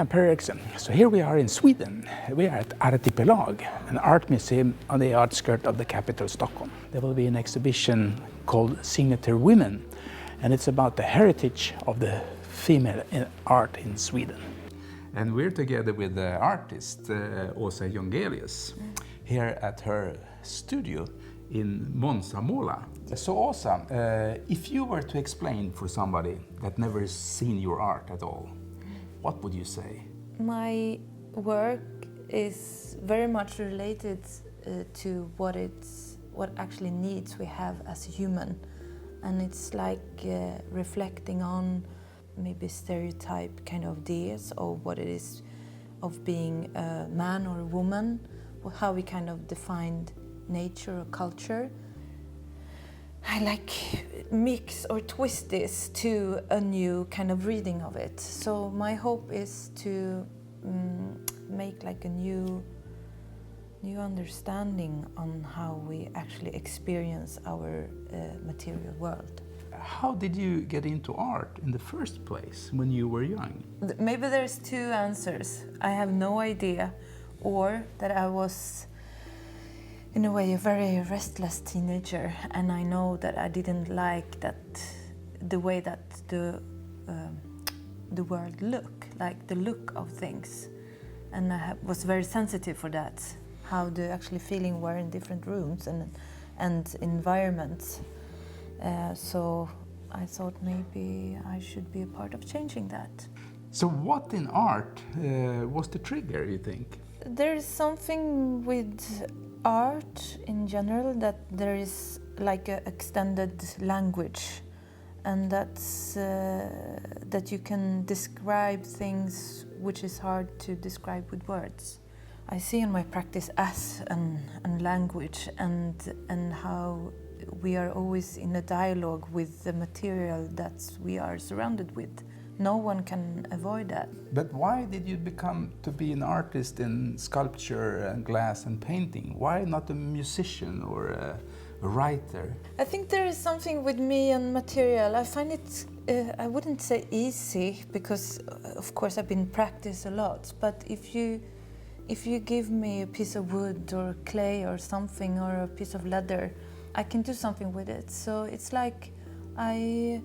I'm Per Eriksson. So here we are in Sweden. We are at Artipelag, an art museum on the outskirts of the capital, Stockholm. There will be an exhibition called Signature Women, and it's about the heritage of the female art in Sweden. And we're together with the artist Åsa Jungelius here at her studio in Månsamåla. So Åsa, if you were to explain for somebody that never seen your art at all, what would you say? My work is very much related to what actually needs we have as a human, and it's like reflecting on maybe stereotype kind of ideas of what it is of being a man or a woman, or how we kind of defined nature or culture. I like mix or twist this to a new kind of reading of it. So my hope is to make like a new understanding on how we actually experience our material world. How did you get into art in the first place when you were young? Maybe there's two answers. I have no idea, or that I was in a way a very restless teenager, and I know that I didn't like the way that the world looked, like the look of things, and I was very sensitive for that, how the actually feeling were in different rooms and environments. So I thought maybe I should be a part of changing that. So what in art was the trigger, you think? There is something with art in general that there is like an extended language, and that's that you can describe things which is hard to describe with words. I see in my practice as an language, and how we are always in a dialogue with the material that we are surrounded with. No one can avoid that. But why did you become to be an artist in sculpture and glass and painting? Why not a musician or a writer? I think there is something with me and material. I find it, I wouldn't say easy, because of course I've been practiced a lot, but if you give me a piece of wood or clay or something, or a piece of leather, I can do something with it. So it's like I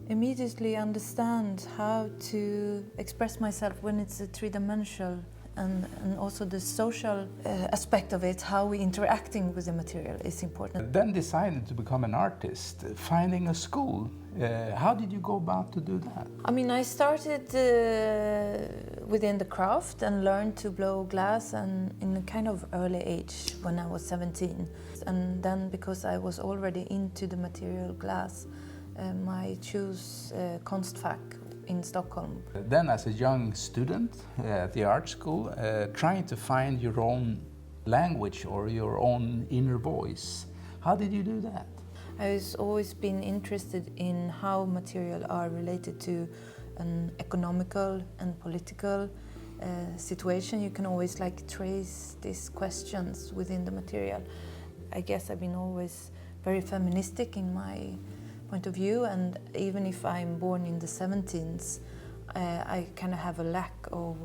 immediately understand how to express myself when it's a three-dimensional, and also the social aspect of it, how we interacting with the material is important. Then decided to become an artist, finding a school. How did you go about to do that? I mean, I started within the craft and learned to blow glass, and in a kind of early age when I was 17. And then because I was already into the material glass, I chose Konstfack in Stockholm. Then as a young student at the art school, trying to find your own language or your own inner voice. How did you do that? I've always been interested in how material are related to an economical and political situation. You can always like trace these questions within the material. I guess I've been always very feministic in my point of view, and even if I'm born in the 17s, I kind of have a lack of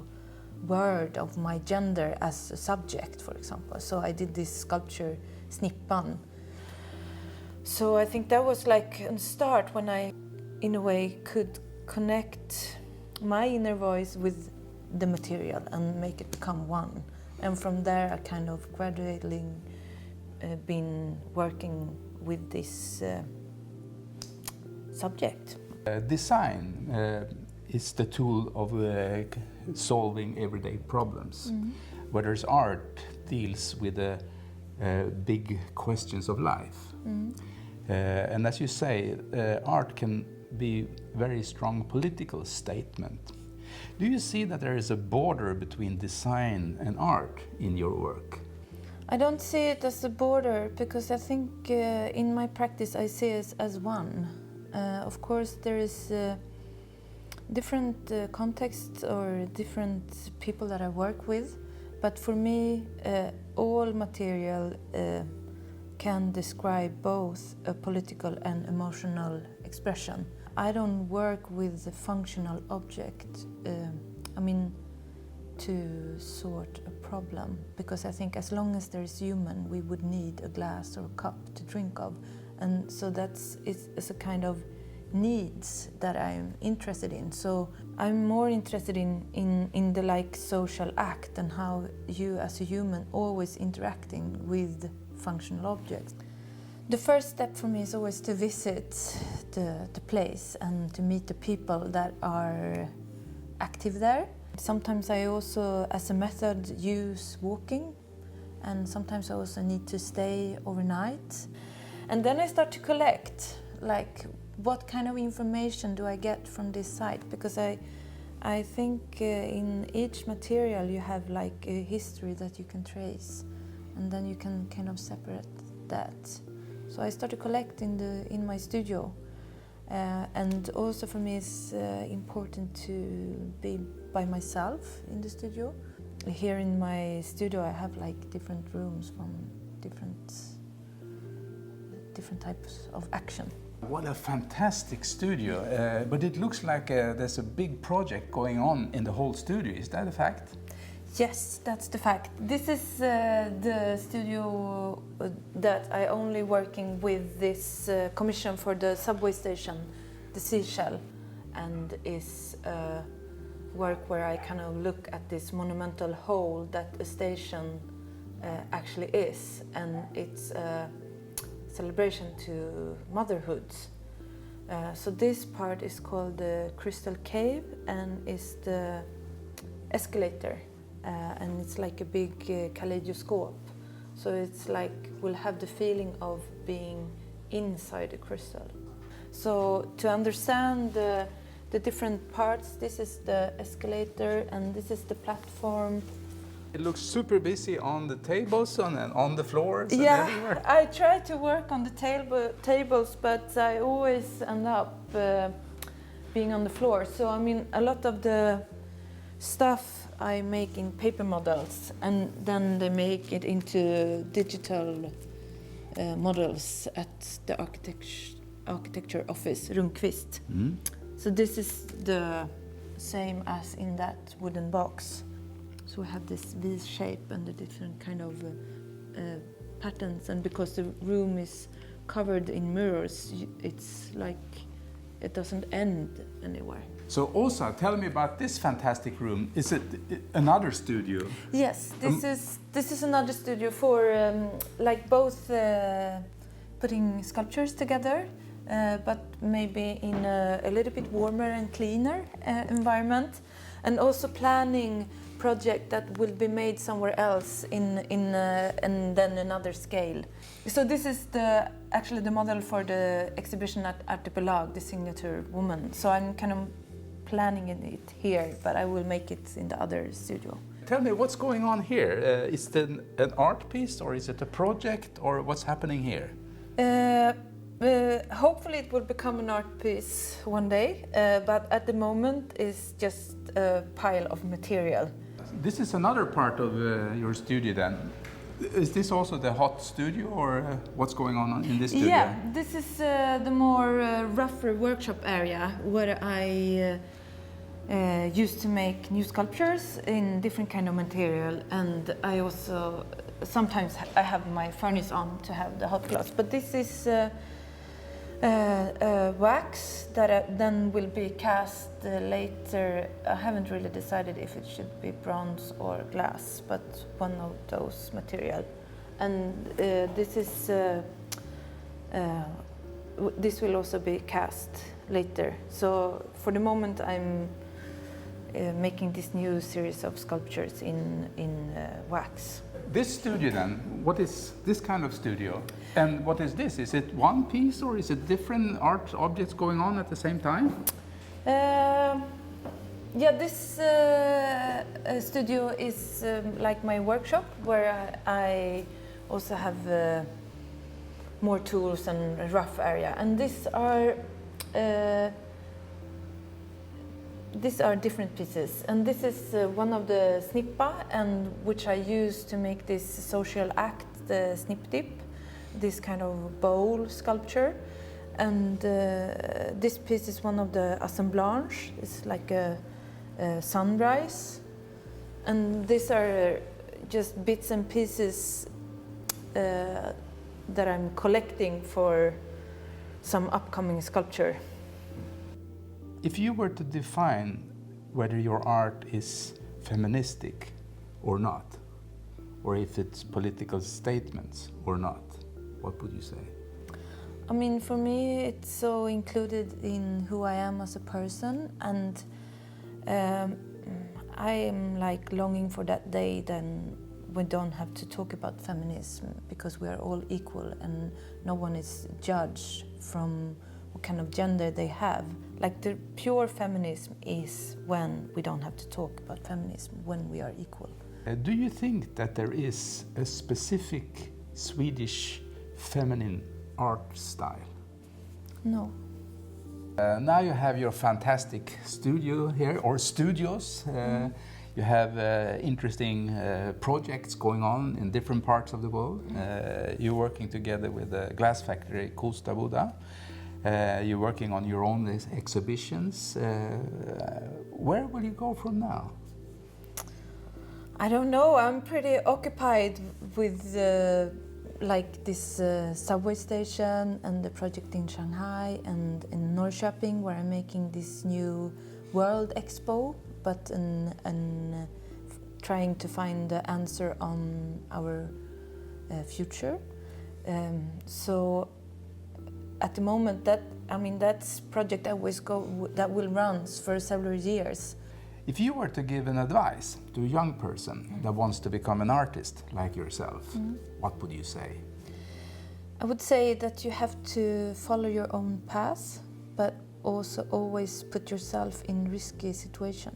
word of my gender as a subject, for example. So I did this sculpture, Snippan. So I think that was like a start when I, in a way, could connect my inner voice with the material and make it become one. And from there I kind of gradually been working with this subject. Design is the tool of solving everyday problems, whereas art deals with the big questions of life. And as you say, art can be very strong political statement. Do you see that there is a border between design and art in your work? I don't see it as a border, because I think in my practice I see it as one. Of course there is different contexts or different people that I work with, but for me all material can describe both a political and emotional expression. I don't work with a functional object. I mean, to sort a problem, because I think as long as there is human, we would need a glass or a cup to drink of, and so it's a kind of needs that I'm interested in. So I'm more interested in the like social act and how you as a human always interacting with functional objects. The first step for me is always to visit the place and to meet the people that are active there. Sometimes I also, as a method, use walking, and sometimes I also need to stay overnight. And then I start to collect, like, what kind of information do I get from this site? Because I think in each material you have like a history that you can trace, and then you can kind of separate that. So I start to collect in my studio, and also for me it's important to be by myself in the studio. Here in my studio I have like different rooms from different types of action. What a fantastic studio, but it looks like there's a big project going on in the whole studio. Is that a fact? Yes, that's the fact. This is the studio that I only working with this commission for the subway station, the Seashell, and is work where I kind of look at this monumental whole that a station actually is, and it's a celebration to motherhood. So this part is called the Crystal Cave and is the escalator. And it's like a big kaleidoscope, so it's like we'll have the feeling of being inside a crystal. So to understand the different parts, this is the escalator and this is the platform. It looks super busy on the tables and on the floors and yeah, everywhere. I try to work on the tables, but I always end up being on the floor. So I mean, a lot of the stuff I make in paper models, and then they make it into digital models at the architecture office, Rundqvist. Mm. So this is the same as in that wooden box. So we have this V shape and the different kind of patterns, and because the room is covered in mirrors, it's like it doesn't end anywhere. So Åsa, tell me about this fantastic room. Is it another studio? Yes, this is another studio for like both putting sculptures together, but maybe in a little bit warmer and cleaner environment, and also planning project that will be made somewhere else and then another scale. So this is actually the model for the exhibition at Artipelag, the signature woman. So I'm kind of planning it here, but I will make it in the other studio. Tell me what's going on here. Is it an art piece or is it a project or what's happening here? Hopefully it will become an art piece one day, but at the moment it's just a pile of material. This is another part of your studio then. Is this also the hot studio or what's going on in this studio? Yeah, this is the more rougher workshop area where I used to make new sculptures in different kind of material, and I also sometimes I have my furnace on to have the hot glass. But this is wax that then will be cast later. I haven't really decided if it should be bronze or glass, but one of those material. And this will also be cast later. So for the moment I'm making this new series of sculptures in wax. This studio then, what is this kind of studio? And what is this? Is it one piece or is it different art objects going on at the same time? Yeah, this studio is like my workshop where I also have more tools and a rough area. And these are different pieces, and this is one of the snippa, and which I use to make this social act, the snip dip, this kind of bowl sculpture. And this piece is one of the assemblage. It's like a sunrise, And these are just bits and pieces that I'm collecting for some upcoming sculpture. If you were to define whether your art is feministic or not, or if it's political statements or not, what would you say? I mean, for me, it's so included in who I am as a person, and I am like longing for that day then we don't have to talk about feminism because we are all equal and no one is judged from what kind of gender they have. Like the pure feminism is when we don't have to talk about feminism, when we are equal. Do you think that there is a specific Swedish feminine art style? No. Now you have your fantastic studio here, or studios. You have interesting projects going on in different parts of the world. You're working together with the glass factory Kosta Boda. You're working on your own exhibitions. Where will you go from now? I don't know. I'm pretty occupied with like this subway station and the project in Shanghai and in Norrköping, where I'm making this new World Expo, but trying to find the answer on our future. So at the moment, that's project that will run for several years. If you were to give an advice to a young person that wants to become an artist like yourself, what would you say? I would say that you have to follow your own path, but also always put yourself in risky situations.